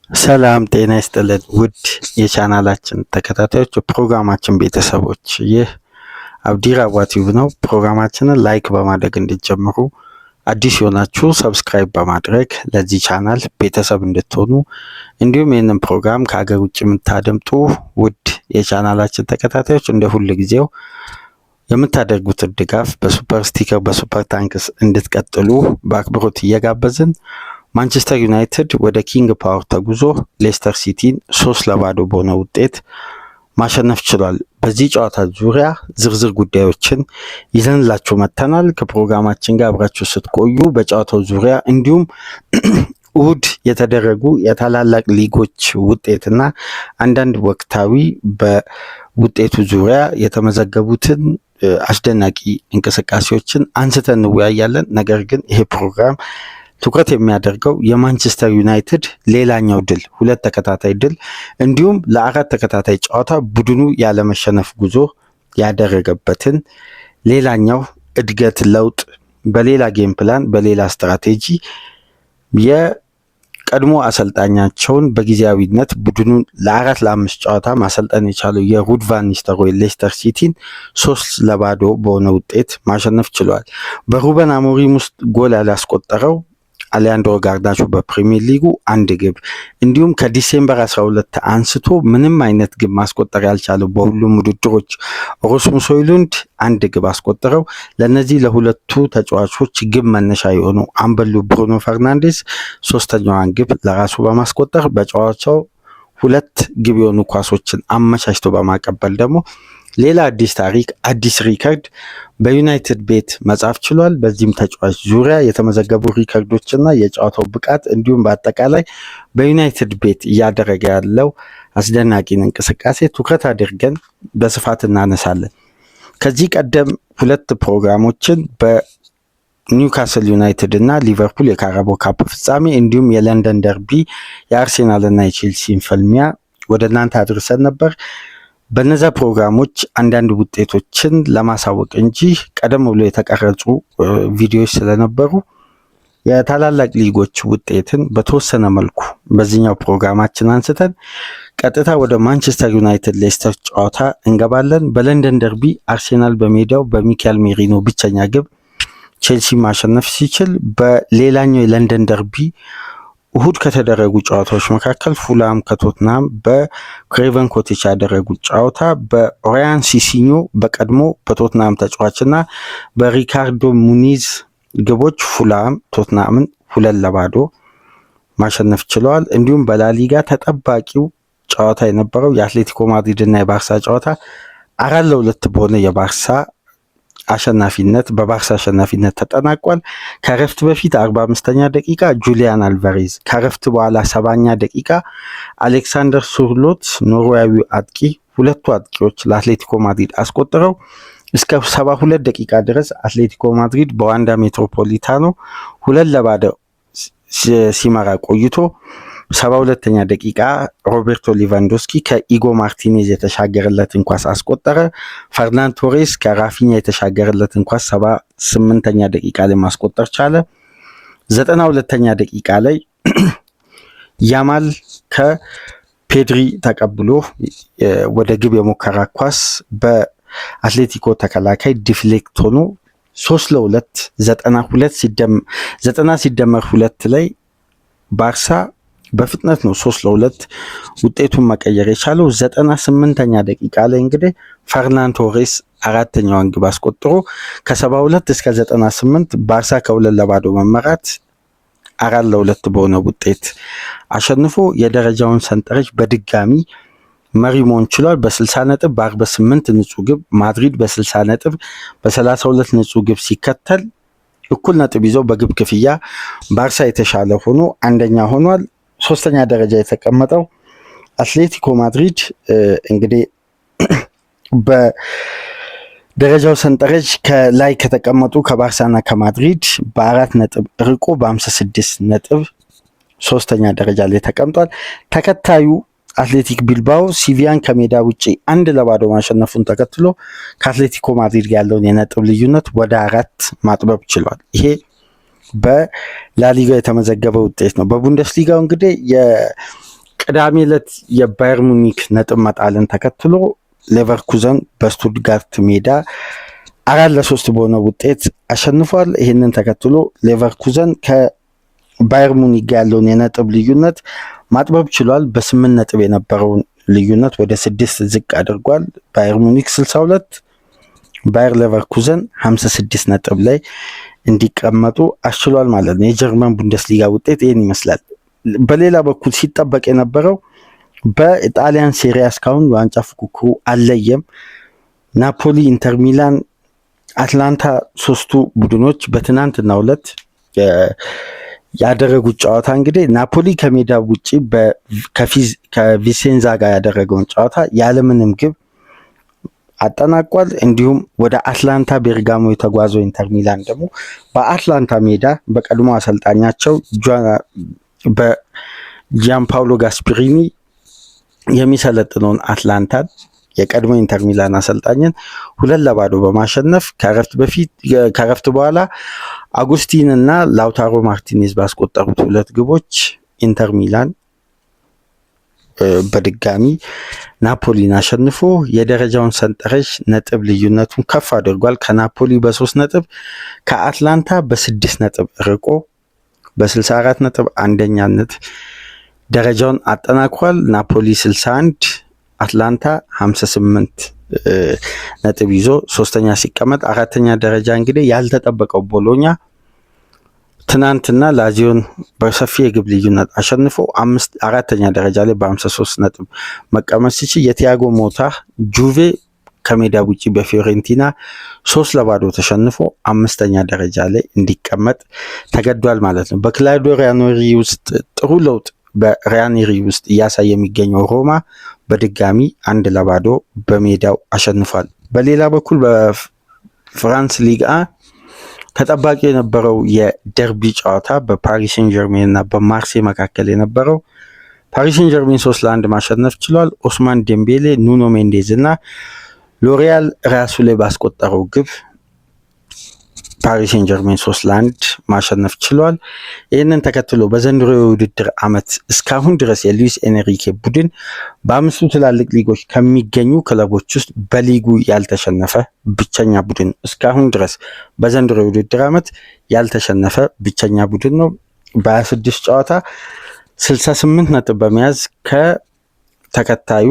ሰላም ጤና ይስጥልን ውድ የቻናላችን ተከታታዮች ፕሮግራማችን ቤተሰቦች፣ ይህ አብዲራዋ ቲዩብ ነው። ፕሮግራማችንን ላይክ በማድረግ እንድትጀምሩ፣ አዲስ የሆናችሁ ሰብስክራይብ በማድረግ ለዚህ ቻናል ቤተሰብ እንድትሆኑ፣ እንዲሁም ይህንን ፕሮግራም ከሀገር ውጭ የምታደምጡ ውድ የቻናላችን ተከታታዮች እንደ ሁል ጊዜው የምታደርጉትን ድጋፍ በሱፐር ስቲከር በሱፐር ታንክስ እንድትቀጥሉ በአክብሮት እየጋበዝን ማንቸስተር ዩናይትድ ወደ ኪንግ ፓወር ተጉዞ ሌስተር ሲቲን 3-0 በሆነ ውጤት ማሸነፍ ችሏል። በዚህ ጨዋታ ዙሪያ ዝርዝር ጉዳዮችን ይዘንላችሁ መጥተናል። ከፕሮግራማችን ጋር አብራችሁ ስትቆዩ በጨዋታው ዙሪያ እንዲሁም እሁድ የተደረጉ የታላላቅ ሊጎች ውጤትና አንዳንድ ወቅታዊ በውጤቱ ዙሪያ የተመዘገቡትን አስደናቂ እንቅስቃሴዎችን አንስተን እንወያያለን። ነገር ግን ይሄ ፕሮግራም ትኩረት የሚያደርገው የማንቸስተር ዩናይትድ ሌላኛው ድል፣ 2 ተከታታይ ድል እንዲሁም ለ4 ተከታታይ ጨዋታ ቡድኑ ያለመሸነፍ ጉዞ ያደረገበትን ሌላኛው እድገት፣ ለውጥ፣ በሌላ ጌም ፕላን በሌላ ስትራቴጂ የቀድሞ አሰልጣኛቸውን በጊዜያዊነት ቡድኑን ለ4-5 ጨዋታ ማሰልጠን የቻለው የሩድ ቫን ኒስተልሮይ ሌስተር ሲቲን 3-0 በሆነ ውጤት ማሸነፍ ችሏል። በሩበን አሞሪም ውስጥ ጎል ያላስቆጠረው አሊያንድሮ ጋርናቾ በፕሪሚየር ሊጉ 1 ግብ እንዲሁም ከዲሴምበር 12 አንስቶ ምንም አይነት ግብ ማስቆጠር ያልቻለው በሁሉም ውድድሮች ራስሙስ ሆይሉንድ 1 ግብ አስቆጥረው ለነዚህ ለሁለቱ ተጫዋቾች ግብ መነሻ የሆነው አምበሉ ብሩኖ ፈርናንዴስ 3ኛዋን ግብ ለራሱ በማስቆጠር በጨዋታው 2 ግብ የሆኑ ኳሶችን አመቻችቶ በማቀበል ደግሞ ሌላ አዲስ ታሪክ፣ አዲስ ሪከርድ በዩናይትድ ቤት መጻፍ ችሏል። በዚህም ተጫዋች ዙሪያ የተመዘገቡ ሪከርዶችና የጨዋታው ብቃት እንዲሁም በአጠቃላይ በዩናይትድ ቤት እያደረገ ያለው አስደናቂን እንቅስቃሴ ትኩረት አድርገን በስፋት እናነሳለን። ከዚህ ቀደም 2 ፕሮግራሞችን በኒውካስል ዩናይትድ እና ሊቨርፑል የካራቦ ካፕ ፍጻሜ እንዲሁም የለንደን ደርቢ የአርሴናል እና የቼልሲን ፍልሚያ ወደ እናንተ አድርሰን ነበር። በነዛ ፕሮግራሞች አንዳንድ ውጤቶችን ለማሳወቅ እንጂ ቀደም ብሎ የተቀረጹ ቪዲዮዎች ስለነበሩ የታላላቅ ሊጎች ውጤትን በተወሰነ መልኩ በዚህኛው ፕሮግራማችን አንስተን ቀጥታ ወደ ማንቸስተር ዩናይትድ ሌስተር ጨዋታ እንገባለን። በለንደን ደርቢ አርሴናል በሜዳው በሚካኤል ሜሪኖ ብቸኛ ግብ ቼልሲ ማሸነፍ ሲችል፣ በሌላኛው የለንደን ደርቢ እሁድ ከተደረጉ ጨዋታዎች መካከል ፉላም ከቶትናም በክሬቨን ኮቴች ያደረጉት ጨዋታ በኦሪያን ሲሲኞ በቀድሞ በቶትናም ተጫዋችና በሪካርዶ ሙኒዝ ግቦች ፉላም ቶትናምን 2-0 ማሸነፍ ችለዋል። እንዲሁም በላሊጋ ተጠባቂው ጨዋታ የነበረው የአትሌቲኮ ማድሪድ እና የባርሳ ጨዋታ 4-2 በሆነ በባርሳ አሸናፊነት ተጠናቋል። ከረፍት በፊት 45ኛ ደቂቃ ጁሊያን አልቫሬዝ፣ ከረፍት በኋላ 70ኛ ደቂቃ አሌክሳንደር ሱርሎት ኖርዌያዊው አጥቂ፣ ሁለቱ አጥቂዎች ለአትሌቲኮ ማድሪድ አስቆጥረው እስከ 72 ደቂቃ ድረስ አትሌቲኮ ማድሪድ በዋንዳ ሜትሮፖሊታኖ 2-0 ሲመራ ቆይቶ 72ኛ ደቂቃ ሮቤርቶ ሌቫንዶስኪ ከኢጎ ማርቲኔዝ የተሻገረለትን ኳስ አስቆጠረ። ፈርናን ቶሬስ ከራፊኛ የተሻገረለትን ኳስ 78ኛ ደቂቃ ላይ ማስቆጠር ቻለ። 92ኛ ደቂቃ ላይ ያማል ከፔድሪ ተቀብሎ ወደ ግብ የሞከራ ኳስ በአትሌቲኮ ተከላካይ ዲፍሌክት ሆኖ 3-2 90 ሲደመር 2 ላይ ባርሳ በፍጥነት ነው 3-2 ውጤቱን መቀየር የቻለው። 98ኛ ደቂቃ ላይ እንግዲህ ፈርናን ቶሬስ 4ኛዋን ግብ አስቆጥሮ ከ72 እስከ 98 ባርሳ ከ2-0 መመራት 4-2 በሆነ ውጤት አሸንፎ የደረጃውን ሰንጠረዥ በድጋሚ መሪ መሆን ችሏል። በ60 ነጥብ በ48 ንጹህ ግብ ማድሪድ በ60 ነጥብ በ32 ንጹህ ግብ ሲከተል እኩል ነጥብ ይዘው በግብ ክፍያ ባርሳ የተሻለ ሆኖ አንደኛ ሆኗል። 3ኛ ደረጃ የተቀመጠው አትሌቲኮ ማድሪድ እንግዲህ በደረጃው ሰንጠረዥ ከላይ ከተቀመጡ ከባርሳና ከማድሪድ በ4 ነጥብ ርቆ በ56 ነጥብ 3ኛ ደረጃ ላይ ተቀምጧል። ተከታዩ አትሌቲክ ቢልባኦ ሲቪያን ከሜዳ ውጪ 1-0 ማሸነፉን ተከትሎ ከአትሌቲኮ ማድሪድ ያለውን የነጥብ ልዩነት ወደ 4 ማጥበብ ችሏል። ይሄ በላሊጋ የተመዘገበ ውጤት ነው። በቡንደስሊጋው እንግዲህ ቅዳሜ ዕለት የባየር ሙኒክ ነጥብ መጣልን ተከትሎ ሌቨርኩዘን በስቱትጋርት ሜዳ 4-3 በሆነ ውጤት አሸንፏል። ይህንን ተከትሎ ሌቨርኩዘን ከባየር ሙኒክ ጋር ያለውን የነጥብ ልዩነት ማጥበብ ችሏል። በ8 ነጥብ የነበረውን ልዩነት ወደ 6 ዝቅ አድርጓል። ባየር ሙኒክ 62፣ ባየር ሌቨርኩዘን 56 ነጥብ ላይ እንዲቀመጡ አስችሏል ማለት ነው። የጀርመን ቡንደስሊጋ ውጤት ይህን ይመስላል። በሌላ በኩል ሲጠበቅ የነበረው በጣሊያን ሴሪያ እስካሁን የዋንጫ ፉክክሩ አልለየም። ናፖሊ፣ ኢንተር ሚላን፣ አትላንታ ሶስቱ ቡድኖች በትናንትናው ዕለት ያደረጉት ጨዋታ እንግዲህ ናፖሊ ከሜዳ ውጪ ከቪሴንዛ ጋር ያደረገውን ጨዋታ ያለምንም ግብ አጠናቋል። እንዲሁም ወደ አትላንታ ቤርጋሞ የተጓዘው ኢንተር ሚላን ደግሞ በአትላንታ ሜዳ በቀድሞ አሰልጣኛቸው በጂያንፓውሎ ጋስፒሪኒ የሚሰለጥነውን አትላንታን የቀድሞ ኢንተር ሚላን አሰልጣኝን 2-0 በማሸነፍ ከረፍት በኋላ አጉስቲን እና ላውታሮ ማርቲኔዝ ባስቆጠሩት 2 ግቦች ኢንተር ሚላን በድጋሚ ናፖሊን አሸንፎ የደረጃውን ሰንጠረዥ ነጥብ ልዩነቱን ከፍ አድርጓል። ከናፖሊ በ3 ነጥብ ከአትላንታ በ6 ነጥብ ርቆ በ64 ነጥብ አንደኛነት ደረጃውን አጠናክሯል። ናፖሊ 61፣ አትላንታ 58 ነጥብ ይዞ ሶስተኛ ሲቀመጥ፣ አራተኛ ደረጃ እንግዲህ ያልተጠበቀው ቦሎኛ ትናንትና ላዚዮን በሰፊ የግብ ልዩነት አሸንፎ አራተኛ ደረጃ ላይ በ53 ነጥብ መቀመጥ ሲችል የቲያጎ ሞታ ጁቬ ከሜዳ ውጪ በፊዮሬንቲና 3-0 ተሸንፎ 5ኛ ደረጃ ላይ እንዲቀመጥ ተገዷል ማለት ነው። በክላውዲዮ ራኒሪ ውስጥ ጥሩ ለውጥ በራኒሪ ውስጥ እያሳየ የሚገኘው ሮማ በድጋሚ 1-0 በሜዳው አሸንፏል። በሌላ በኩል በፍራንስ ሊግ ተጠባቂ የነበረው የደርቢ ጨዋታ በፓሪስ ሴን ጀርሜን እና በማርሴ መካከል የነበረው ፓሪስ ሴን ጀርሜን 3-1 ማሸነፍ ችሏል። ኦስማን ዴምቤሌ፣ ኑኖ ሜንዴዝ እና ሎሪያል ራሱ ላይ ባስቆጠረው ግብ ፓሪስ ሴን ጀርሜን 3-1 ማሸነፍ ችሏል። ይህንን ተከትሎ በዘንድሮ የውድድር ዓመት እስካሁን ድረስ የሉዊስ ኤንሪኬ ቡድን በ5ቱ ትላልቅ ሊጎች ከሚገኙ ክለቦች ውስጥ በሊጉ ያልተሸነፈ ብቸኛ ቡድን እስካሁን ድረስ በዘንድሮ የውድድር ዓመት ያልተሸነፈ ብቸኛ ቡድን ነው። በ26 ጨዋታ 68 ነጥብ በመያዝ ከተከታዩ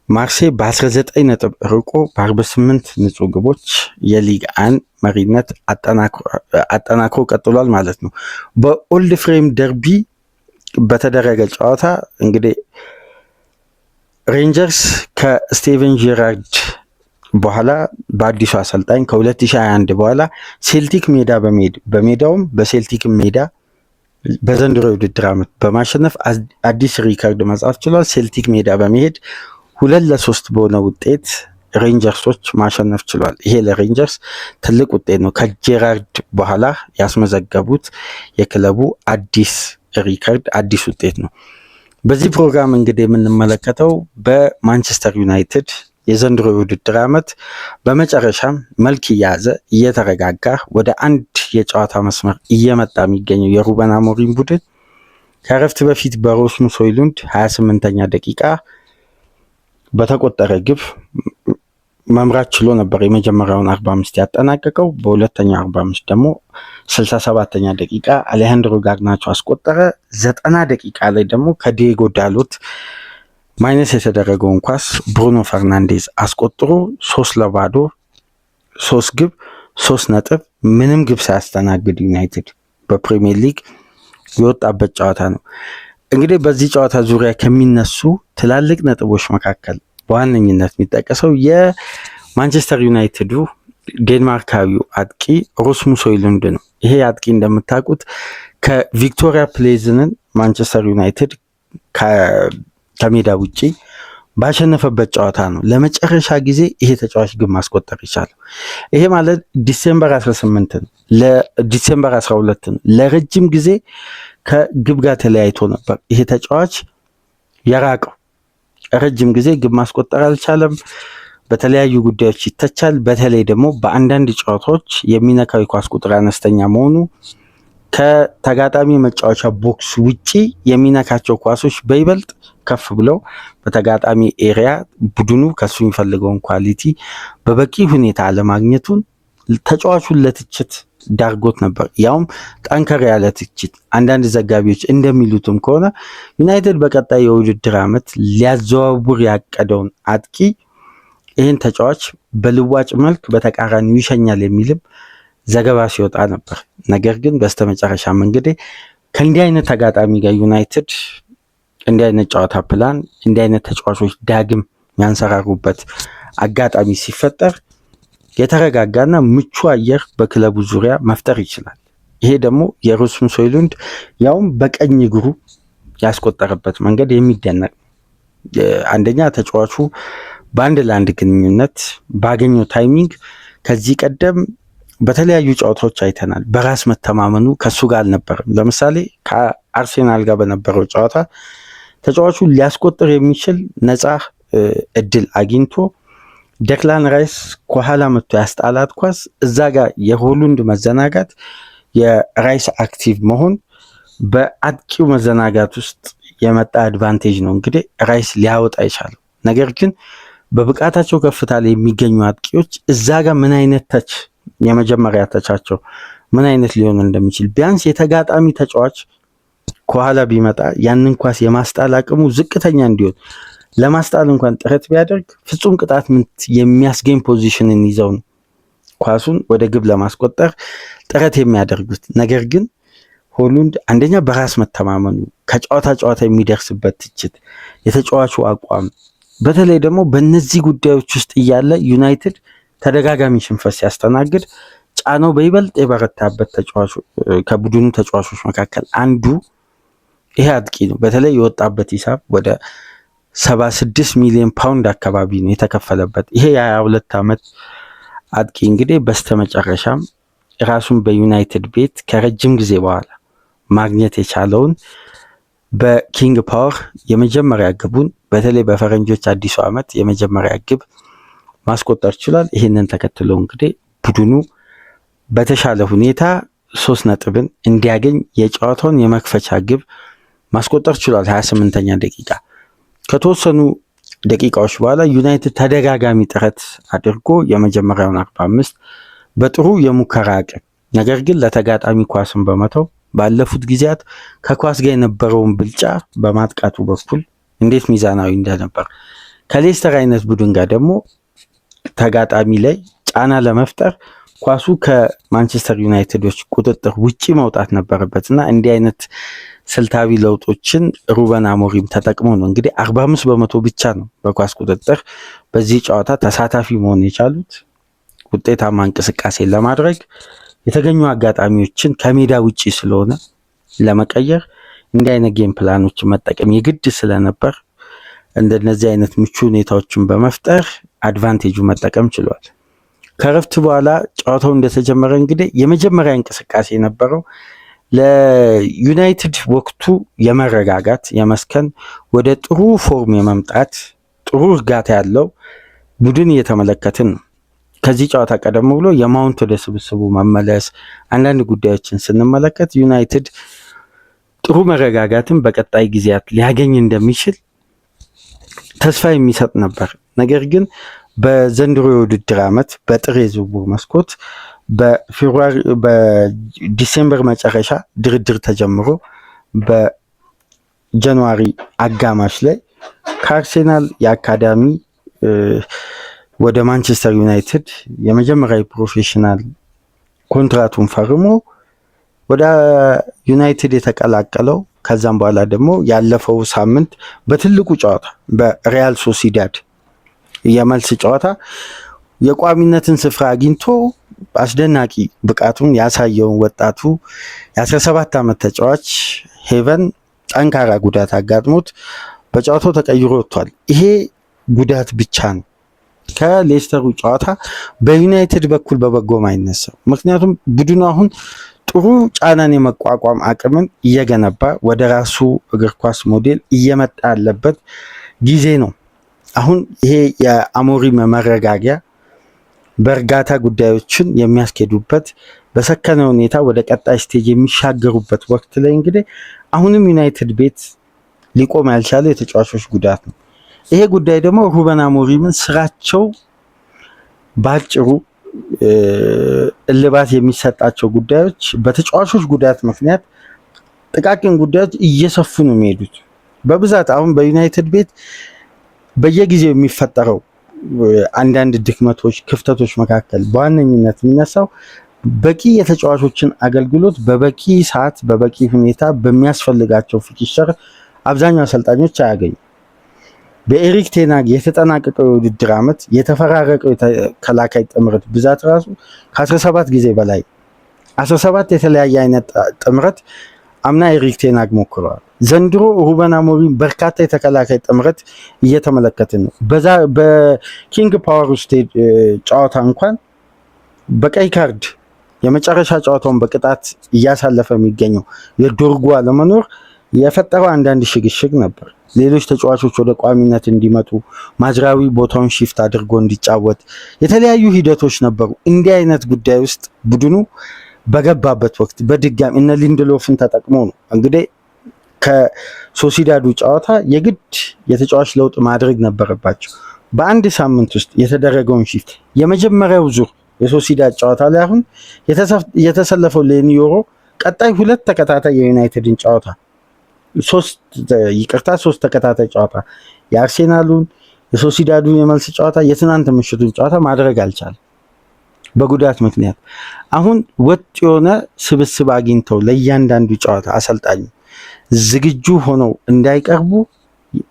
ማርሴይ በ19 ነጥብ ርቆ በ48 ንጹህ ግቦች የሊግ 1 መሪነት አጠናክሮ ቀጥሏል ማለት ነው። በኦልድ ፍሬም ደርቢ በተደረገ ጨዋታ እንግዲህ ሬንጀርስ ከስቴቨን ጄራርድ በኋላ በአዲሱ አሰልጣኝ ከ2021 በኋላ ሴልቲክ ሜዳ በሜዳውም በሴልቲክ ሜዳ በዘንድሮ የውድድር ዓመት በማሸነፍ አዲስ ሪከርድ መጻፍ ችሏል። ሴልቲክ ሜዳ በመሄድ 2-3 በሆነ ውጤት ሬንጀርሶች ማሸነፍ ችሏል። ይሄ ለሬንጀርስ ትልቅ ውጤት ነው። ከጄራርድ በኋላ ያስመዘገቡት የክለቡ አዲስ ሪከርድ አዲስ ውጤት ነው። በዚህ ፕሮግራም እንግዲህ የምንመለከተው በማንቸስተር ዩናይትድ የዘንድሮ የውድድር ዓመት በመጨረሻም መልክ እየያዘ እየተረጋጋ ወደ አንድ የጨዋታ መስመር እየመጣ የሚገኘው የሩበን አሞሪም ቡድን ከረፍት በፊት በራስሙስ ሆይሉንድ 28ኛ ደቂቃ በተቆጠረ ግብ መምራት ችሎ ነበር የመጀመሪያውን 45 ያጠናቀቀው። በሁለተኛው 45 ደግሞ 67ኛ ደቂቃ አሌሃንድሮ ጋርናቾ አስቆጠረ። 90 ደቂቃ ላይ ደግሞ ከዲዬጎ ዳሎት ማይነስ የተደረገውን ኳስ ብሩኖ ፈርናንዴዝ አስቆጥሮ 3-0 3 ግብ 3 ነጥብ ምንም ግብ ሳያስተናግድ ዩናይትድ በፕሪሚየር ሊግ የወጣበት ጨዋታ ነው። እንግዲህ በዚህ ጨዋታ ዙሪያ ከሚነሱ ትላልቅ ነጥቦች መካከል በዋነኝነት የሚጠቀሰው የማንቸስተር ዩናይትዱ ዴንማርካዊው አጥቂ ራስሙስ ሆይሉንድ ነው። ይሄ አጥቂ እንደምታውቁት ከቪክቶሪያ ፕሌዝንን ማንቸስተር ዩናይትድ ከሜዳ ውጪ ባሸነፈበት ጨዋታ ነው ለመጨረሻ ጊዜ ይሄ ተጫዋች ግብ ማስቆጠር ይቻላል። ይሄ ማለት ዲሴምበር 18 ነው ለዲሴምበር 12 ነው። ለረጅም ጊዜ ከግብ ጋር ተለያይቶ ነበር ይሄ ተጫዋች የራቀው። ረጅም ጊዜ ግብ ማስቆጠር አልቻለም። በተለያዩ ጉዳዮች ይተቻል። በተለይ ደግሞ በአንዳንድ ጨዋታዎች የሚነካው ኳስ ቁጥር አነስተኛ መሆኑ ከተጋጣሚ መጫወቻ ቦክስ ውጪ የሚነካቸው ኳሶች በይበልጥ ከፍ ብለው በተጋጣሚ ኤሪያ ቡድኑ ከሱ የሚፈልገውን ኳሊቲ በበቂ ሁኔታ አለማግኘቱን ተጫዋቹን ለትችት ዳርጎት ነበር። ያውም ጠንከር ያለ ትችት። አንዳንድ ዘጋቢዎች እንደሚሉትም ከሆነ ዩናይትድ በቀጣይ የውድድር ዓመት ሊያዘዋውር ያቀደውን አጥቂ ይህን ተጫዋች በልዋጭ መልክ በተቃራኒው ይሸኛል የሚልም ዘገባ ሲወጣ ነበር። ነገር ግን በስተመጨረሻም እንግዲህ ከእንዲህ አይነት ተጋጣሚ ጋር ዩናይትድ እንዲህ አይነት ጨዋታ ፕላን እንዲህ አይነት ተጫዋቾች ዳግም የሚያንሰራሩበት አጋጣሚ ሲፈጠር የተረጋጋና ምቹ አየር በክለቡ ዙሪያ መፍጠር ይችላል። ይሄ ደግሞ የራስሙስ ሆይሉንድ ያውም በቀኝ እግሩ ያስቆጠረበት መንገድ የሚደነቅ አንደኛ ተጫዋቹ በአንድ ለአንድ ግንኙነት ባገኘው ታይሚንግ ከዚህ ቀደም በተለያዩ ጨዋታዎች አይተናል። በራስ መተማመኑ ከሱ ጋር አልነበረም። ለምሳሌ ከአርሴናል ጋር በነበረው ጨዋታ ተጫዋቹ ሊያስቆጥር የሚችል ነፃ እድል አግኝቶ ዴክላን ራይስ ከኋላ መጥቶ ያስጣላት ኳስ እዛ ጋር የሆይሉንድ መዘናጋት የራይስ አክቲቭ መሆን በአጥቂው መዘናጋት ውስጥ የመጣ አድቫንቴጅ ነው እንግዲህ ራይስ ሊያወጣ ይቻላል። ነገር ግን በብቃታቸው ከፍታ ላይ የሚገኙ አጥቂዎች እዛ ጋር ምን አይነት ተች የመጀመሪያ ተቻቸው ምን አይነት ሊሆን እንደሚችል ቢያንስ የተጋጣሚ ተጫዋች ከኋላ ቢመጣ ያንን ኳስ የማስጣል አቅሙ ዝቅተኛ እንዲሆን ለማስጣል እንኳን ጥረት ቢያደርግ ፍጹም ቅጣት ምት የሚያስገኝ ፖዚሽንን ይዘው ነው ኳሱን ወደ ግብ ለማስቆጠር ጥረት የሚያደርጉት። ነገር ግን ሆይሉንድ አንደኛ በራስ መተማመኑ፣ ከጨዋታ ጨዋታ የሚደርስበት ትችት፣ የተጫዋቹ አቋም በተለይ ደግሞ በእነዚህ ጉዳዮች ውስጥ እያለ ዩናይትድ ተደጋጋሚ ሽንፈት ሲያስተናግድ ጫናው በይበልጥ የበረታበት ከቡድኑ ተጫዋቾች መካከል አንዱ ይሄ አጥቂ ነው። በተለይ የወጣበት ሂሳብ ወደ 76 ሚሊዮን ፓውንድ አካባቢ ነው የተከፈለበት። ይሄ የ22 ዓመት አጥቂ እንግዲህ በስተመጨረሻም ራሱን በዩናይትድ ቤት ከረጅም ጊዜ በኋላ ማግኘት የቻለውን በኪንግ ፓወር የመጀመሪያ ግቡን በተለይ በፈረንጆች አዲሱ ዓመት የመጀመሪያ ግብ ማስቆጠር ችሏል። ይህንን ተከትሎ እንግዲህ ቡድኑ በተሻለ ሁኔታ 3 ነጥብን እንዲያገኝ የጨዋታውን የመክፈቻ ግብ ማስቆጠር ችሏል። 28ኛ ደቂቃ ከተወሰኑ ደቂቃዎች በኋላ ዩናይትድ ተደጋጋሚ ጥረት አድርጎ የመጀመሪያውን 45 በጥሩ የሙከራ አቅም ነገር ግን ለተጋጣሚ ኳስን በመተው ባለፉት ጊዜያት ከኳስ ጋር የነበረውን ብልጫ በማጥቃቱ በኩል እንዴት ሚዛናዊ እንደነበር ከሌስተር አይነት ቡድን ጋር ደግሞ ተጋጣሚ ላይ ጫና ለመፍጠር ኳሱ ከማንቸስተር ዩናይትዶች ቁጥጥር ውጪ መውጣት ነበረበትና እንዲህ አይነት ስልታዊ ለውጦችን ሩበን አሞሪም ተጠቅሞ ነው እንግዲህ 45 በመቶ ብቻ ነው በኳስ ቁጥጥር በዚህ ጨዋታ ተሳታፊ መሆን የቻሉት። ውጤታማ እንቅስቃሴ ለማድረግ የተገኙ አጋጣሚዎችን ከሜዳ ውጪ ስለሆነ ለመቀየር እንዲህ አይነት ጌም ፕላኖችን መጠቀም የግድ ስለነበር እንደነዚህ አይነት ምቹ ሁኔታዎችን በመፍጠር አድቫንቴጁ መጠቀም ችሏል። ከረፍት በኋላ ጨዋታው እንደተጀመረ እንግዲህ የመጀመሪያ እንቅስቃሴ የነበረው ለዩናይትድ ወቅቱ የመረጋጋት የመስከን ወደ ጥሩ ፎርም የመምጣት ጥሩ እርጋታ ያለው ቡድን እየተመለከትን ነው። ከዚህ ጨዋታ ቀደም ብሎ የማውንት ወደ ስብስቡ መመለስ አንዳንድ ጉዳዮችን ስንመለከት ዩናይትድ ጥሩ መረጋጋትን በቀጣይ ጊዜያት ሊያገኝ እንደሚችል ተስፋ የሚሰጥ ነበር። ነገር ግን በዘንድሮ የውድድር ዓመት በጥር የዝውውር መስኮት በዲሴምበር መጨረሻ ድርድር ተጀምሮ በጃንዋሪ አጋማሽ ላይ ከአርሴናል የአካዳሚ ወደ ማንቸስተር ዩናይትድ የመጀመሪያ ፕሮፌሽናል ኮንትራቱን ፈርሞ ወደ ዩናይትድ የተቀላቀለው ከዛም በኋላ ደግሞ ያለፈው ሳምንት በትልቁ ጨዋታ በሪያል ሶሲዳድ የመልስ ጨዋታ የቋሚነትን ስፍራ አግኝቶ አስደናቂ ብቃቱን ያሳየውን ወጣቱ የ17 ዓመት ተጫዋች ሄቨን ጠንካራ ጉዳት አጋጥሞት በጨዋታው ተቀይሮ ወጥቷል። ይሄ ጉዳት ብቻ ነው ከሌስተሩ ጨዋታ በዩናይትድ በኩል በበጎም አይነሳው። ምክንያቱም ቡድኑ አሁን ጥሩ ጫናን የመቋቋም አቅምን እየገነባ ወደ ራሱ እግር ኳስ ሞዴል እየመጣ ያለበት ጊዜ ነው። አሁን ይሄ የአሞሪም መረጋጊያ በእርጋታ ጉዳዮችን የሚያስኬዱበት በሰከነ ሁኔታ ወደ ቀጣይ ስቴጅ የሚሻገሩበት ወቅት ላይ እንግዲህ አሁንም ዩናይትድ ቤት ሊቆም ያልቻለው የተጫዋቾች ጉዳት ነው። ይሄ ጉዳይ ደግሞ ሩበን አሞሪምን ስራቸው ባጭሩ እልባት የሚሰጣቸው ጉዳዮች በተጫዋቾች ጉዳት ምክንያት ጥቃቅን ጉዳዮች እየሰፉ ነው የሚሄዱት። በብዛት አሁን በዩናይትድ ቤት በየጊዜው የሚፈጠረው አንዳንድ ድክመቶች፣ ክፍተቶች መካከል በዋነኝነት የሚነሳው በቂ የተጫዋቾችን አገልግሎት በበቂ ሰዓት በበቂ ሁኔታ በሚያስፈልጋቸው ፊክስቸር አብዛኛው አሰልጣኞች አያገኙ። በኤሪክ ቴናግ የተጠናቀቀው የውድድር ዓመት የተፈራረቀው የተከላካይ ጥምረት ብዛት ራሱ ከ17 ጊዜ በላይ 17 የተለያየ አይነት ጥምረት አምና ኤሪክ ቴናግ ሞክረዋል። ዘንድሮ ሩበን አሞሪም በርካታ የተከላካይ ጥምረት እየተመለከትን ነው። በኪንግ ፓወር ስቴድ ጨዋታ እንኳን በቀይ ካርድ የመጨረሻ ጨዋታውን በቅጣት እያሳለፈ የሚገኘው የዶርጉ አለመኖር የፈጠረው አንዳንድ ሽግሽግ ነበር። ሌሎች ተጫዋቾች ወደ ቋሚነት እንዲመጡ ማዝራዊ ቦታውን ሺፍት አድርጎ እንዲጫወት የተለያዩ ሂደቶች ነበሩ። እንዲህ አይነት ጉዳይ ውስጥ ቡድኑ በገባበት ወቅት በድጋሚ እነ ሊንድሎፍን ተጠቅሞ ነው እንግዲህ ከሶሲዳዱ ጨዋታ የግድ የተጫዋች ለውጥ ማድረግ ነበረባቸው። በአንድ ሳምንት ውስጥ የተደረገውን ሺፍት የመጀመሪያው ዙር የሶሲዳድ ጨዋታ ላይ አሁን የተሰለፈው ሌኒዮሮ ቀጣይ 2 ተከታታይ የዩናይትድን ጨዋታ ሶስት ተከታታይ ጨዋታ የአርሴናሉን የሶሲዳዱን የመልስ ጨዋታ የትናንት ምሽቱን ጨዋታ ማድረግ አልቻለም በጉዳት ምክንያት። አሁን ወጥ የሆነ ስብስብ አግኝተው ለእያንዳንዱ ጨዋታ አሰልጣኙ ዝግጁ ሆነው እንዳይቀርቡ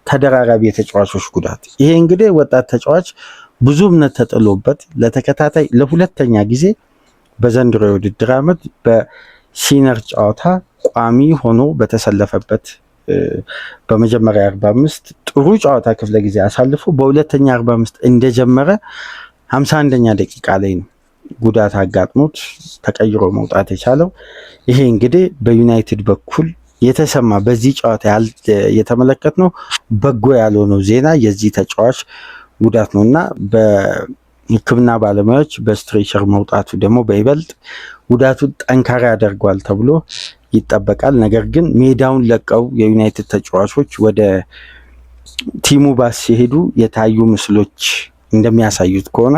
ተደራራቢ የተጫዋቾች ጉዳት። ይሄ እንግዲህ ወጣት ተጫዋች ብዙ እምነት ተጥሎበት ለተከታታይ ለሁለተኛ ጊዜ በዘንድሮ የውድድር ዓመት በሲነር ጨዋታ ቋሚ ሆኖ በተሰለፈበት በመጀመሪያ 45 ጥሩ ጨዋታ ክፍለ ጊዜ አሳልፎ በሁለተኛ 45 እንደጀመረ 51ኛ ደቂቃ ላይ ነው ጉዳት አጋጥሞት ተቀይሮ መውጣት የቻለው። ይሄ እንግዲህ በዩናይትድ በኩል የተሰማ በዚህ ጨዋታ የተመለከትነው በጎ ያልሆነው ዜና የዚህ ተጫዋች ጉዳት ነው እና በሕክምና ባለሙያዎች በስትሬቸር መውጣቱ ደግሞ በይበልጥ ጉዳቱ ጠንካራ ያደርገዋል ተብሎ ይጠበቃል። ነገር ግን ሜዳውን ለቀው የዩናይትድ ተጫዋቾች ወደ ቲሙ ባስ ሲሄዱ የታዩ ምስሎች እንደሚያሳዩት ከሆነ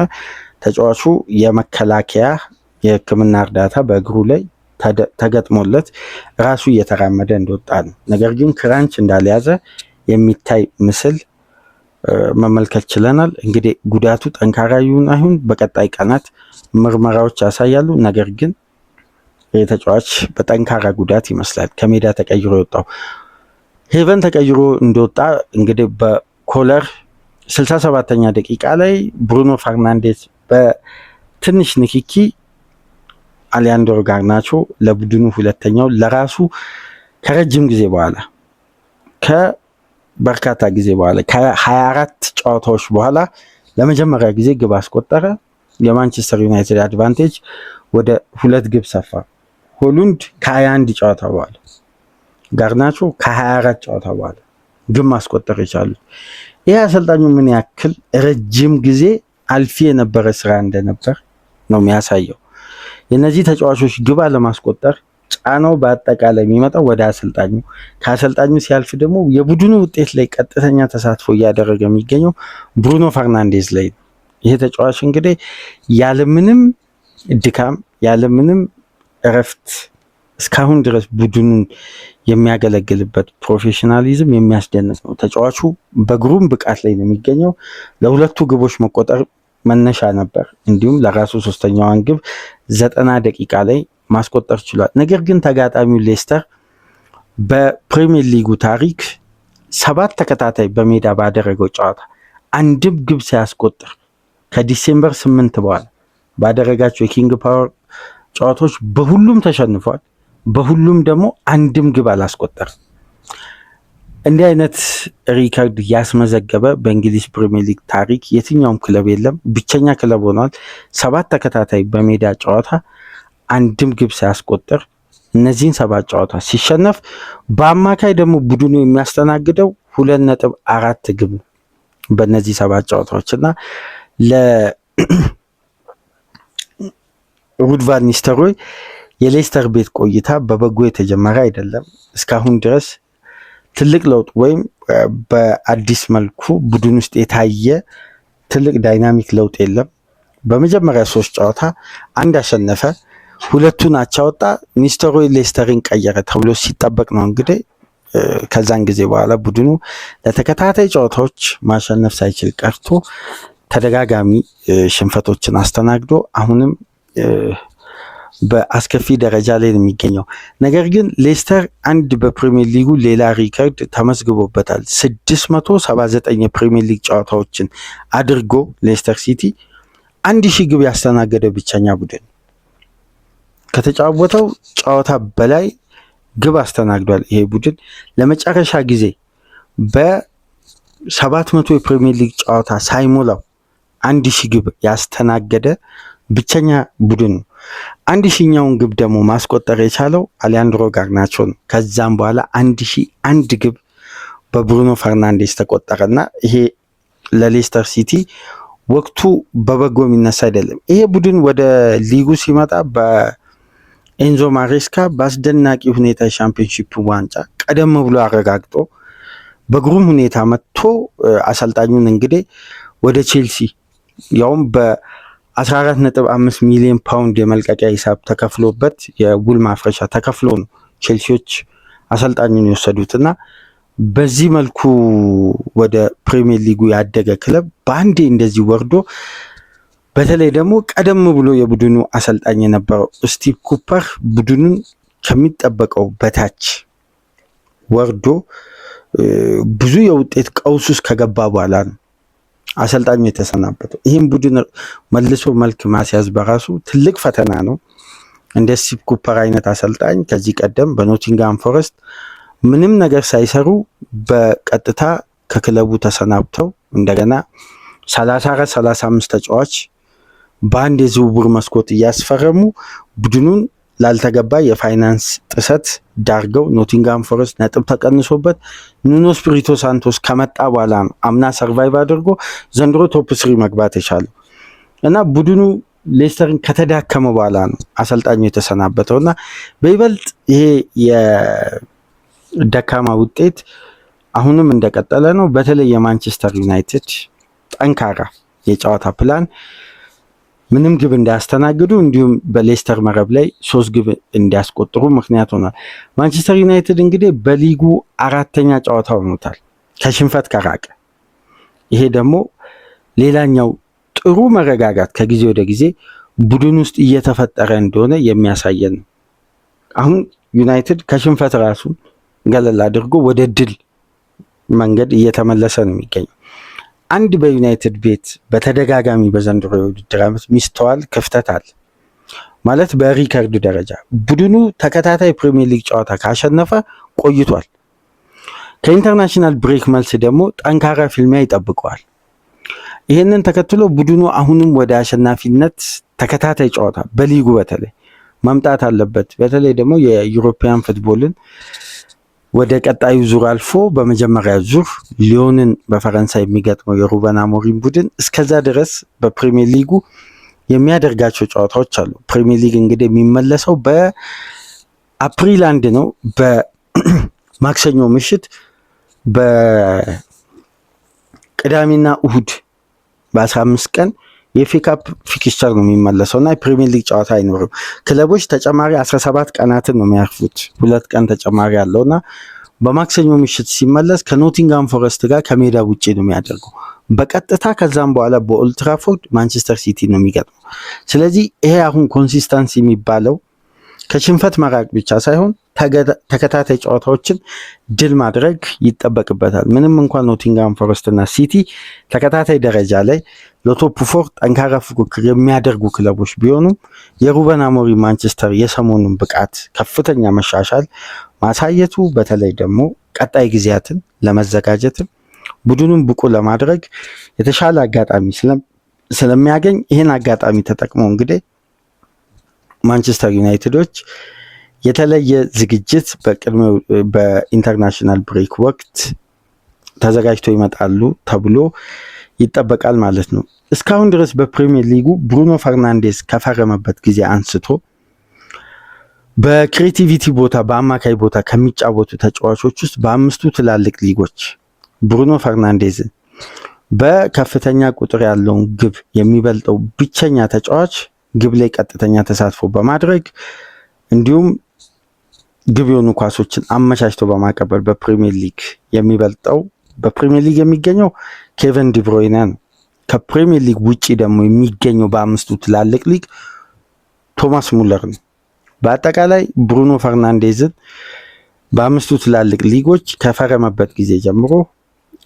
ተጫዋቹ የመከላከያ የሕክምና እርዳታ በእግሩ ላይ ተገጥሞለት ራሱ እየተራመደ እንደወጣ ነው። ነገር ግን ክራንች እንዳልያዘ የሚታይ ምስል መመልከት ችለናል። እንግዲህ ጉዳቱ ጠንካራ ይሁን አይሁን በቀጣይ ቀናት ምርመራዎች ያሳያሉ። ነገር ግን የተጫዋች በጠንካራ ጉዳት ይመስላል ከሜዳ ተቀይሮ የወጣው። ሄቨን ተቀይሮ እንደወጣ እንግዲህ በኮለር 67ኛ ደቂቃ ላይ ብሩኖ ፈርናንዴዝ በትንሽ ንክኪ አሊያንድሮ ጋርናቾ ለቡድኑ ሁለተኛው ለራሱ ከረጅም ጊዜ በኋላ ከበርካታ ጊዜ በኋላ ከ24 ጨዋታዎች በኋላ ለመጀመሪያ ጊዜ ግብ አስቆጠረ። የማንቸስተር ዩናይትድ አድቫንቴጅ ወደ 2 ግብ ሰፋ። ሆሉንድ ከ21 ጨዋታ በኋላ ጋርናቾ ከ24 ጨዋታ በኋላ ግብ ማስቆጠር የቻሉት ይህ አሰልጣኙ ምን ያክል ረጅም ጊዜ አልፊ የነበረ ስራ እንደነበር ነው የሚያሳየው። የነዚህ ተጫዋቾች ግብ ለማስቆጠር ጫናው በአጠቃላይ የሚመጣው ወደ አሰልጣኙ፣ ከአሰልጣኙ ሲያልፍ ደግሞ የቡድኑ ውጤት ላይ ቀጥተኛ ተሳትፎ እያደረገ የሚገኘው ብሩኖ ፈርናንዴዝ ላይ ነው። ይሄ ተጫዋች እንግዲህ ያለምንም ድካም ያለምንም እረፍት እስካሁን ድረስ ቡድኑን የሚያገለግልበት ፕሮፌሽናሊዝም የሚያስደንቅ ነው። ተጫዋቹ በግሩም ብቃት ላይ ነው የሚገኘው። ለሁለቱ ግቦች መቆጠር መነሻ ነበር። እንዲሁም ለራሱ ሶስተኛዋን ግብ 90 ደቂቃ ላይ ማስቆጠር ችሏል። ነገር ግን ተጋጣሚው ሌስተር በፕሪሚየር ሊጉ ታሪክ 7 ተከታታይ በሜዳ ባደረገው ጨዋታ አንድም ግብ ሳያስቆጥር ከዲሴምበር 8 በኋላ ባደረጋቸው የኪንግ ፓወር ጨዋታዎች በሁሉም ተሸንፏል። በሁሉም ደግሞ አንድም ግብ አላስቆጠርም። እንዲህ አይነት ሪከርድ ያስመዘገበ በእንግሊዝ ፕሪሚየር ሊግ ታሪክ የትኛውም ክለብ የለም። ብቸኛ ክለብ ሆኗል። 7 ተከታታይ በሜዳ ጨዋታ አንድም ግብ ሳያስቆጥር እነዚህን 7 ጨዋታ ሲሸነፍ በአማካይ ደግሞ ቡድኑ የሚያስተናግደው 2.4 ግብ ነው በእነዚህ 7 ጨዋታዎች እና ሩድ ቫን ኒስተልሮይ የሌስተር ቤት ቆይታ በበጎ የተጀመረ አይደለም። እስካሁን ድረስ ትልቅ ለውጥ ወይም በአዲስ መልኩ ቡድን ውስጥ የታየ ትልቅ ዳይናሚክ ለውጥ የለም። በመጀመሪያ 3 ጨዋታ አንድ አሸነፈ፣ 2ቱን አቻ ወጣ። ኒስተልሮይ ሌስተርን ቀየረ ተብሎ ሲጠበቅ ነው እንግዲህ ከዛን ጊዜ በኋላ ቡድኑ ለተከታታይ ጨዋታዎች ማሸነፍ ሳይችል ቀርቶ ተደጋጋሚ ሽንፈቶችን አስተናግዶ አሁንም በአስከፊ ደረጃ ላይ ነው የሚገኘው። ነገር ግን ሌስተር አንድ በፕሪሚየር ሊጉ ሌላ ሪከርድ ተመዝግቦበታል። 679 የፕሪሚየር ሊግ ጨዋታዎችን አድርጎ ሌስተር ሲቲ 1000 ግብ ያስተናገደ ብቸኛ ቡድን፣ ከተጫወተው ጨዋታ በላይ ግብ አስተናግዷል። ይሄ ቡድን ለመጨረሻ ጊዜ በ700 የፕሪሚየር ሊግ ጨዋታ ሳይሞላው 1000 ግብ ያስተናገደ ብቸኛ ቡድን ነው። 1000ኛውን ግብ ደግሞ ማስቆጠር የቻለው አሊያንድሮ ጋርናቾ ነው። ከዛም በኋላ 1001 ግብ በብሩኖ ፈርናንዴስ ተቆጠረና ይሄ ለሌስተር ሲቲ ወቅቱ በበጎ የሚነሳ አይደለም። ይሄ ቡድን ወደ ሊጉ ሲመጣ በኤንዞ ማሬስካ በአስደናቂ ሁኔታ የሻምፒዮንሺፕ ዋንጫ ቀደም ብሎ አረጋግጦ በግሩም ሁኔታ መጥቶ አሰልጣኙን እንግዲህ ወደ ቼልሲ ያውም በ14.5 ሚሊዮን ፓውንድ የመልቀቂያ ሂሳብ ተከፍሎበት የውል ማፍረሻ ተከፍሎ ነው ቼልሲዎች አሰልጣኙን የወሰዱትና በዚህ መልኩ ወደ ፕሪሚየር ሊጉ ያደገ ክለብ በአንዴ እንደዚህ ወርዶ፣ በተለይ ደግሞ ቀደም ብሎ የቡድኑ አሰልጣኝ የነበረው ስቲቭ ኩፐር ቡድኑን ከሚጠበቀው በታች ወርዶ ብዙ የውጤት ቀውስ ውስጥ ከገባ በኋላ ነው አሰልጣኙ የተሰናበተው። ይህም ቡድን መልሶ መልክ ማስያዝ በራሱ ትልቅ ፈተና ነው። እንደ ስቲቭ ኩፐር አይነት አሰልጣኝ ከዚህ ቀደም በኖቲንግሃም ፎረስት ምንም ነገር ሳይሰሩ በቀጥታ ከክለቡ ተሰናብተው እንደገና 34-35 ተጫዋች በአንድ የዝውውር መስኮት እያስፈረሙ ቡድኑን ላልተገባ የፋይናንስ ጥሰት ዳርገው ኖቲንግሃም ፎረስት ነጥብ ተቀንሶበት ኑኖ ስፒሪቶ ሳንቶስ ከመጣ በኋላ ነው አምና ሰርቫይቭ አድርጎ ዘንድሮ ቶፕ 3 መግባት የቻለው እና ቡድኑ ሌስተርን ከተዳከመ በኋላ ነው አሰልጣኙ የተሰናበተው እና በይበልጥ ይሄ የደካማ ውጤት አሁንም እንደቀጠለ ነው። በተለይ የማንቸስተር ዩናይትድ ጠንካራ የጨዋታ ፕላን ምንም ግብ እንዳያስተናግዱ እንዲሁም በሌስተር መረብ ላይ 3 ግብ እንዲያስቆጥሩ ምክንያት ሆኗል። ማንቸስተር ዩናይትድ እንግዲህ በሊጉ 4ኛ ጨዋታ ሆኖታል ከሽንፈት ከራቀ። ይሄ ደግሞ ሌላኛው ጥሩ መረጋጋት ከጊዜ ወደ ጊዜ ቡድን ውስጥ እየተፈጠረ እንደሆነ የሚያሳየን ነው። አሁን ዩናይትድ ከሽንፈት ራሱን ገለል አድርጎ ወደ ድል መንገድ እየተመለሰ ነው የሚገኘው። አንድ በዩናይትድ ቤት በተደጋጋሚ በዘንድሮ የውድድር ዓመት ሚስተዋል ክፍተት አለ ማለት በሪከርድ ደረጃ ቡድኑ ተከታታይ ፕሪሚየር ሊግ ጨዋታ ካሸነፈ ቆይቷል። ከኢንተርናሽናል ብሬክ መልስ ደግሞ ጠንካራ ፊልሚያ ይጠብቀዋል። ይህንን ተከትሎ ቡድኑ አሁንም ወደ አሸናፊነት ተከታታይ ጨዋታ በሊጉ በተለይ መምጣት አለበት። በተለይ ደግሞ የዩሮፒያን ፉትቦልን ወደ ቀጣዩ ዙር አልፎ በመጀመሪያ ዙር ሊዮንን በፈረንሳይ የሚገጥመው የሩበን አሞሪም ቡድን እስከዛ ድረስ በፕሪሚየር ሊጉ የሚያደርጋቸው ጨዋታዎች አሉ። ፕሪሚየር ሊግ እንግዲህ የሚመለሰው በአፕሪል 1 ነው። በማክሰኞ ምሽት በቅዳሜና እሁድ በ15 ቀን የኤፍኤ ካፕ ፊክስቸር ነው የሚመለሰው እና የፕሪሚየር ሊግ ጨዋታ አይኖርም። ክለቦች ተጨማሪ 17 ቀናትን ነው የሚያርፉት፣ 2 ቀን ተጨማሪ ያለው እና በማክሰኞ ምሽት ሲመለስ ከኖቲንግሃም ፎረስት ጋር ከሜዳ ውጭ ነው የሚያደርገው በቀጥታ። ከዛም በኋላ በኦልድ ትራፎርድ ማንቸስተር ሲቲ ነው የሚገጥመው። ስለዚህ ይሄ አሁን ኮንሲስተንሲ የሚባለው ከሽንፈት መራቅ ብቻ ሳይሆን ተከታታይ ጨዋታዎችን ድል ማድረግ ይጠበቅበታል። ምንም እንኳን ኖቲንግሃም ፎረስት እና ሲቲ ተከታታይ ደረጃ ላይ ለቶፕ 4 ጠንካራ ፉክክር የሚያደርጉ ክለቦች ቢሆኑም የሩበን አሞሪም ማንቸስተር የሰሞኑን ብቃት ከፍተኛ መሻሻል ማሳየቱ በተለይ ደግሞ ቀጣይ ጊዜያትን ለመዘጋጀትም ቡድኑን ብቁ ለማድረግ የተሻለ አጋጣሚ ስለሚያገኝ ይህን አጋጣሚ ተጠቅመው እንግዲህ ማንቸስተር ዩናይትዶች የተለየ ዝግጅት በኢንተርናሽናል ብሬክ ወቅት ተዘጋጅተው ይመጣሉ ተብሎ ይጠበቃል ማለት ነው። እስካሁን ድረስ በፕሪሚየር ሊጉ ብሩኖ ፈርናንዴዝ ከፈረመበት ጊዜ አንስቶ በክሬቲቪቲ ቦታ በአማካይ ቦታ ከሚጫወቱ ተጫዋቾች ውስጥ በአምስቱ ትላልቅ ሊጎች ብሩኖ ፈርናንዴዝ በከፍተኛ ቁጥር ያለውን ግብ የሚበልጠው ብቸኛ ተጫዋች ግብ ላይ ቀጥተኛ ተሳትፎ በማድረግ እንዲሁም ግብ የሆኑ ኳሶችን አመቻችቶ በማቀበል በፕሪሚየር ሊግ የሚበልጠው በፕሪሚየር ሊግ የሚገኘው ኬቨን ዲብሮይነ ነው። ከፕሪሚየር ሊግ ውጪ ደግሞ የሚገኘው በአምስቱ ትላልቅ ሊግ ቶማስ ሙለር ነው። በአጠቃላይ ብሩኖ ፈርናንዴዝን በአምስቱ ትላልቅ ሊጎች ከፈረመበት ጊዜ ጀምሮ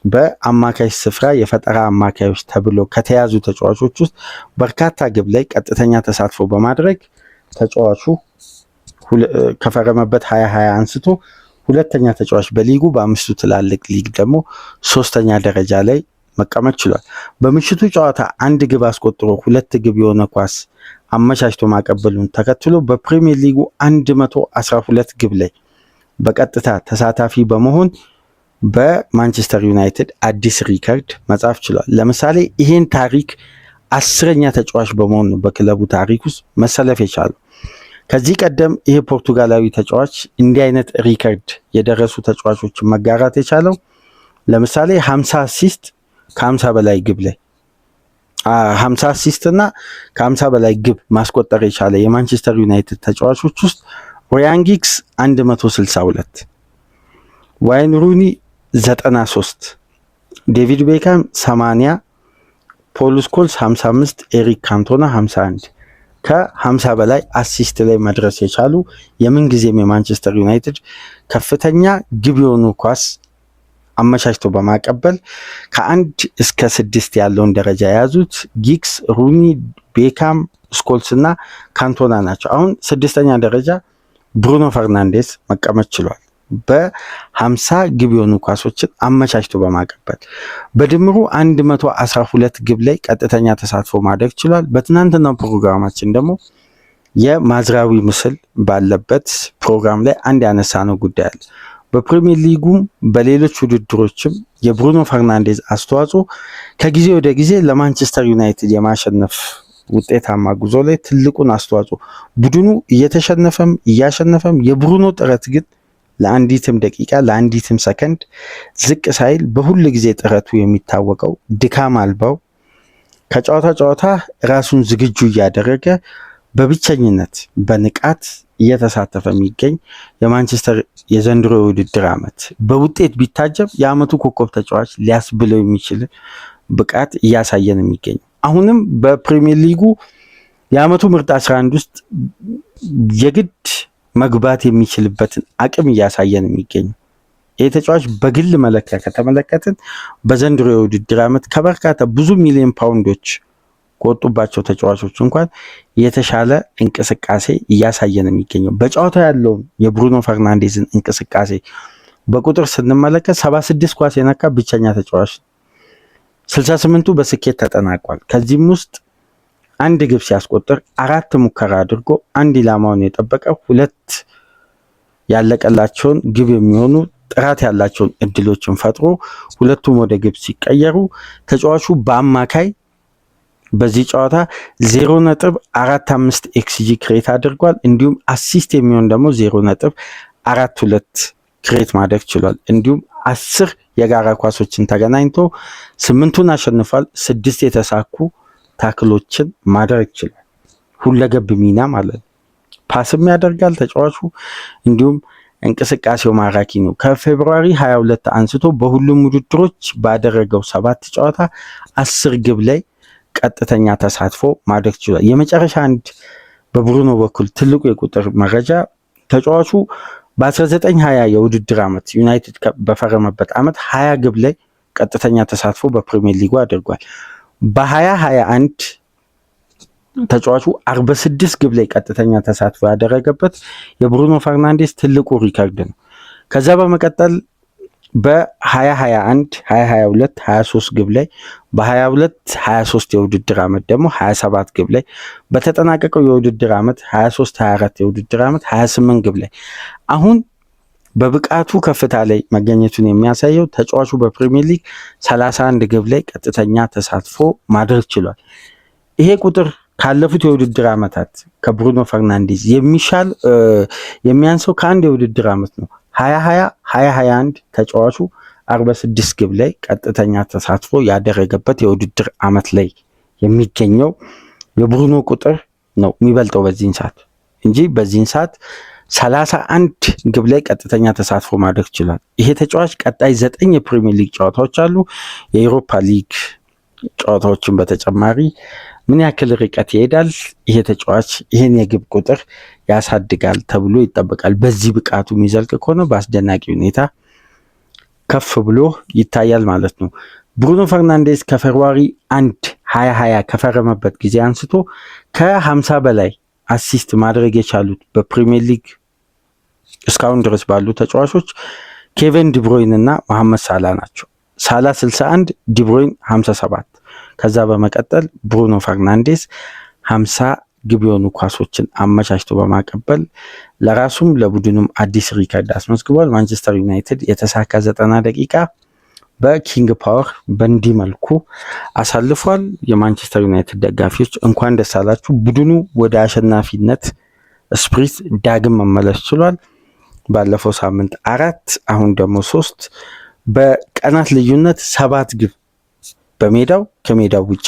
በአማካይ ስፍራ የፈጠራ አማካዮች ተብሎ ከተያዙ ተጫዋቾች ውስጥ በርካታ ግብ ላይ ቀጥተኛ ተሳትፎ በማድረግ ተጫዋቹ ከፈረመበት 2020 አንስቶ ሁለተኛ ተጫዋች በሊጉ በአምስቱ ትላልቅ ሊግ ደግሞ ሶስተኛ ደረጃ ላይ መቀመጥ ችሏል። በምሽቱ ጨዋታ አንድ ግብ አስቆጥሮ ሁለት ግብ የሆነ ኳስ አመቻችቶ ማቀበሉን ተከትሎ በፕሪሚየር ሊጉ 112 ግብ ላይ በቀጥታ ተሳታፊ በመሆን በማንቸስተር ዩናይትድ አዲስ ሪከርድ መጻፍ ችሏል። ለምሳሌ ይሄን ታሪክ 10ኛ ተጫዋች በመሆን ነው በክለቡ ታሪክ ውስጥ መሰለፍ የቻለው። ከዚህ ቀደም ይሄ ፖርቱጋላዊ ተጫዋች እንዲህ አይነት ሪከርድ የደረሱ ተጫዋቾችን መጋራት የቻለው ለምሳሌ 50 አሲስት ከ50 በላይ ግብ ላይ 50 አሲስት እና ከ50 በላይ ግብ ማስቆጠር የቻለ የማንቸስተር ዩናይትድ ተጫዋቾች ውስጥ ራያን ጊግስ 162፣ ዋይን ሩኒ 93፣ ዴቪድ ቤካም 80፣ ፖል ስኮልስ 55፣ ኤሪክ ካንቶና 51 ከ50 በላይ አሲስት ላይ መድረስ የቻሉ የምንጊዜም የማንቸስተር ዩናይትድ ከፍተኛ ግብ የሆኑ ኳስ አመቻችቶ በማቀበል ከ1 እስከ 6 ያለውን ደረጃ የያዙት ጊግስ፣ ሩኒ፣ ቤካም፣ ስኮልስ እና ካንቶና ናቸው። አሁን 6ኛ ደረጃ ብሩኖ ፈርናንዴዝ መቀመጥ ችሏል። በ50 ግብ የሆኑ ኳሶችን አመቻችቶ በማቀበል በድምሩ 112 ግብ ላይ ቀጥተኛ ተሳትፎ ማድረግ ችሏል። በትናንትናው ፕሮግራማችን ደግሞ የማዝራዊ ምስል ባለበት ፕሮግራም ላይ አንድ ያነሳነው ጉዳይ አለ። በፕሪሚየር ሊጉም በሌሎች ውድድሮችም የብሩኖ ፈርናንዴዝ አስተዋጽኦ ከጊዜ ወደ ጊዜ ለማንቸስተር ዩናይትድ የማሸነፍ ውጤታማ ጉዞ ላይ ትልቁን አስተዋጽኦ ቡድኑ እየተሸነፈም እያሸነፈም የብሩኖ ጥረት ግን ለአንዲትም ደቂቃ ለአንዲትም ሰከንድ ዝቅ ሳይል በሁሉ ጊዜ ጥረቱ የሚታወቀው ድካም አልባው ከጨዋታ ጨዋታ ራሱን ዝግጁ እያደረገ በብቸኝነት በንቃት እየተሳተፈ የሚገኝ የማንቸስተር የዘንድሮ የውድድር ዓመት በውጤት ቢታጀብ የዓመቱ ኮከብ ተጫዋች ሊያስብለው የሚችል ብቃት እያሳየን የሚገኝ አሁንም በፕሪሚየር ሊጉ የዓመቱ ምርጥ 11 ውስጥ የግድ መግባት የሚችልበትን አቅም እያሳየን የሚገኝ ይህ ተጫዋች በግል መለኪያ ከተመለከትን በዘንድሮ የውድድር ዓመት ከበርካታ ብዙ ሚሊዮን ፓውንዶች ከወጡባቸው ተጫዋቾች እንኳን የተሻለ እንቅስቃሴ እያሳየን የሚገኘው በጨዋታው ያለውን የብሩኖ ፈርናንዴዝን እንቅስቃሴ በቁጥር ስንመለከት 76 ኳስ የነካ ብቸኛ ተጫዋች 68ቱ በስኬት ተጠናቋል። ከዚህም ውስጥ አንድ ግብ ሲያስቆጥር 4 ሙከራ አድርጎ አንድ ኢላማውን የጠበቀ 2 ያለቀላቸውን ግብ የሚሆኑ ጥራት ያላቸውን እድሎችን ፈጥሮ ሁለቱም ወደ ግብ ሲቀየሩ ተጫዋቹ በአማካይ በዚህ ጨዋታ 0.45 ኤክስጂ ክሬት አድርጓል። እንዲሁም አሲስት የሚሆን ደግሞ 0.42 ክሬት ማድረግ ችሏል። እንዲሁም 10 የጋራ ኳሶችን ተገናኝቶ 8ቱን አሸንፏል። 6 የተሳኩ ታክሎችን ማድረግ ችሏል። ሁለገብ ሚና ማለት ነው። ፓስም ያደርጋል ተጫዋቹ። እንዲሁም እንቅስቃሴው ማራኪ ነው። ከፌብሩዋሪ 22 አንስቶ በሁሉም ውድድሮች ባደረገው 7 ጨዋታ 10 ግብ ላይ ቀጥተኛ ተሳትፎ ማድረግ ችሏል። የመጨረሻ አንድ በብሩኖ በኩል ትልቁ የቁጥር መረጃ ተጫዋቹ በ1920 የውድድር ዓመት ዩናይትድ በፈረመበት ዓመት 20 ግብ ላይ ቀጥተኛ ተሳትፎ በፕሪሚየር ሊጉ አድርጓል። በ2021 ተጫዋቹ 46 ግብ ላይ ቀጥተኛ ተሳትፎ ያደረገበት የብሩኖ ፈርናንዴዝ ትልቁ ሪከርድ ነው። ከዛ በመቀጠል በ2021 2022 23 ግብ ላይ በ22 23 የውድድር ዓመት ደግሞ 27 ግብ ላይ በተጠናቀቀው የውድድር ዓመት 23 24 የውድድር ዓመት 28 ግብ ላይ አሁን በብቃቱ ከፍታ ላይ መገኘቱን የሚያሳየው ተጫዋቹ በፕሪሚየር ሊግ 31 ግብ ላይ ቀጥተኛ ተሳትፎ ማድረግ ችሏል። ይሄ ቁጥር ካለፉት የውድድር ዓመታት ከብሩኖ ፈርናንዴዝ የሚያንሰው ከአንድ የውድድር ዓመት ነው። 2021 ተጫዋቹ 46 ግብ ላይ ቀጥተኛ ተሳትፎ ያደረገበት የውድድር ዓመት ላይ የሚገኘው የብሩኖ ቁጥር ነው የሚበልጠው በዚህን ሰዓት እንጂ በዚህን ሰዓት 31 ግብ ላይ ቀጥተኛ ተሳትፎ ማድረግ ይችላል። ይሄ ተጫዋች ቀጣይ 9 የፕሪሚየር ሊግ ጨዋታዎች አሉ። የዩሮፓ ሊግ ጨዋታዎችን በተጨማሪ ምን ያክል ርቀት ይሄዳል? ይሄ ተጫዋች ይሄን የግብ ቁጥር ያሳድጋል ተብሎ ይጠበቃል። በዚህ ብቃቱ የሚዘልቅ ከሆነ በአስደናቂ ሁኔታ ከፍ ብሎ ይታያል ማለት ነው። ብሩኖ ፈርናንዴዝ ከፌብሩዋሪ 1 2020 ከፈረመበት ጊዜ አንስቶ ከ50 በላይ አሲስት ማድረግ የቻሉት በፕሪሚየር ሊግ እስካሁን ድረስ ባሉ ተጫዋቾች ኬቨን ዲብሮይን እና መሐመድ ሳላ ናቸው። ሳላ 61፣ ዲብሮይን 57። ከዛ በመቀጠል ብሩኖ ፈርናንዴዝ 50 ግብ የሆኑ ኳሶችን አመቻችቶ በማቀበል ለራሱም ለቡድኑም አዲስ ሪከርድ አስመዝግቧል። ማንቸስተር ዩናይትድ የተሳካ 90 ደቂቃ በኪንግ ፓወር በእንዲህ መልኩ አሳልፏል። የማንቸስተር ዩናይትድ ደጋፊዎች እንኳን ደስ አላችሁ። ቡድኑ ወደ አሸናፊነት ስፕሪት ዳግም መመለስ ችሏል። ባለፈው ሳምንት 4 አሁን ደግሞ 3 በቀናት ልዩነት 7 ግብ በሜዳው ከሜዳው ውጪ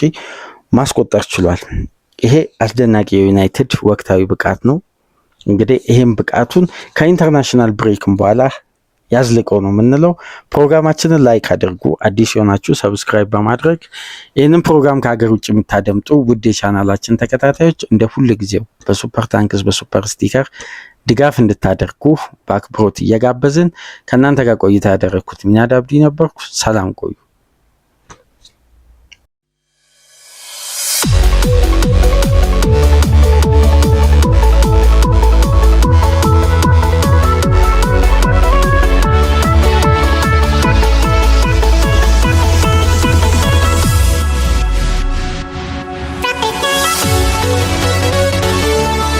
ማስቆጠር ችሏል። ይሄ አስደናቂ የዩናይትድ ወቅታዊ ብቃት ነው። እንግዲህ ይሄን ብቃቱን ከኢንተርናሽናል ብሬክም በኋላ ያዝልቀው ነው የምንለው። ፕሮግራማችንን ላይክ አድርጉ። አዲስ የሆናችሁ ሰብስክራይብ በማድረግ ይህንን ፕሮግራም ከሀገር ውጭ የምታደምጡ ውድ የቻናላችን ተከታታዮች እንደ ሁል ጊዜው በሱፐር ታንክስ በሱፐር ስቲከር ድጋፍ እንድታደርጉ በአክብሮት እየጋበዝን ከእናንተ ጋር ቆይታ ያደረግኩት ሚናድ አብዲ ነበርኩ። ሰላም ቆዩ።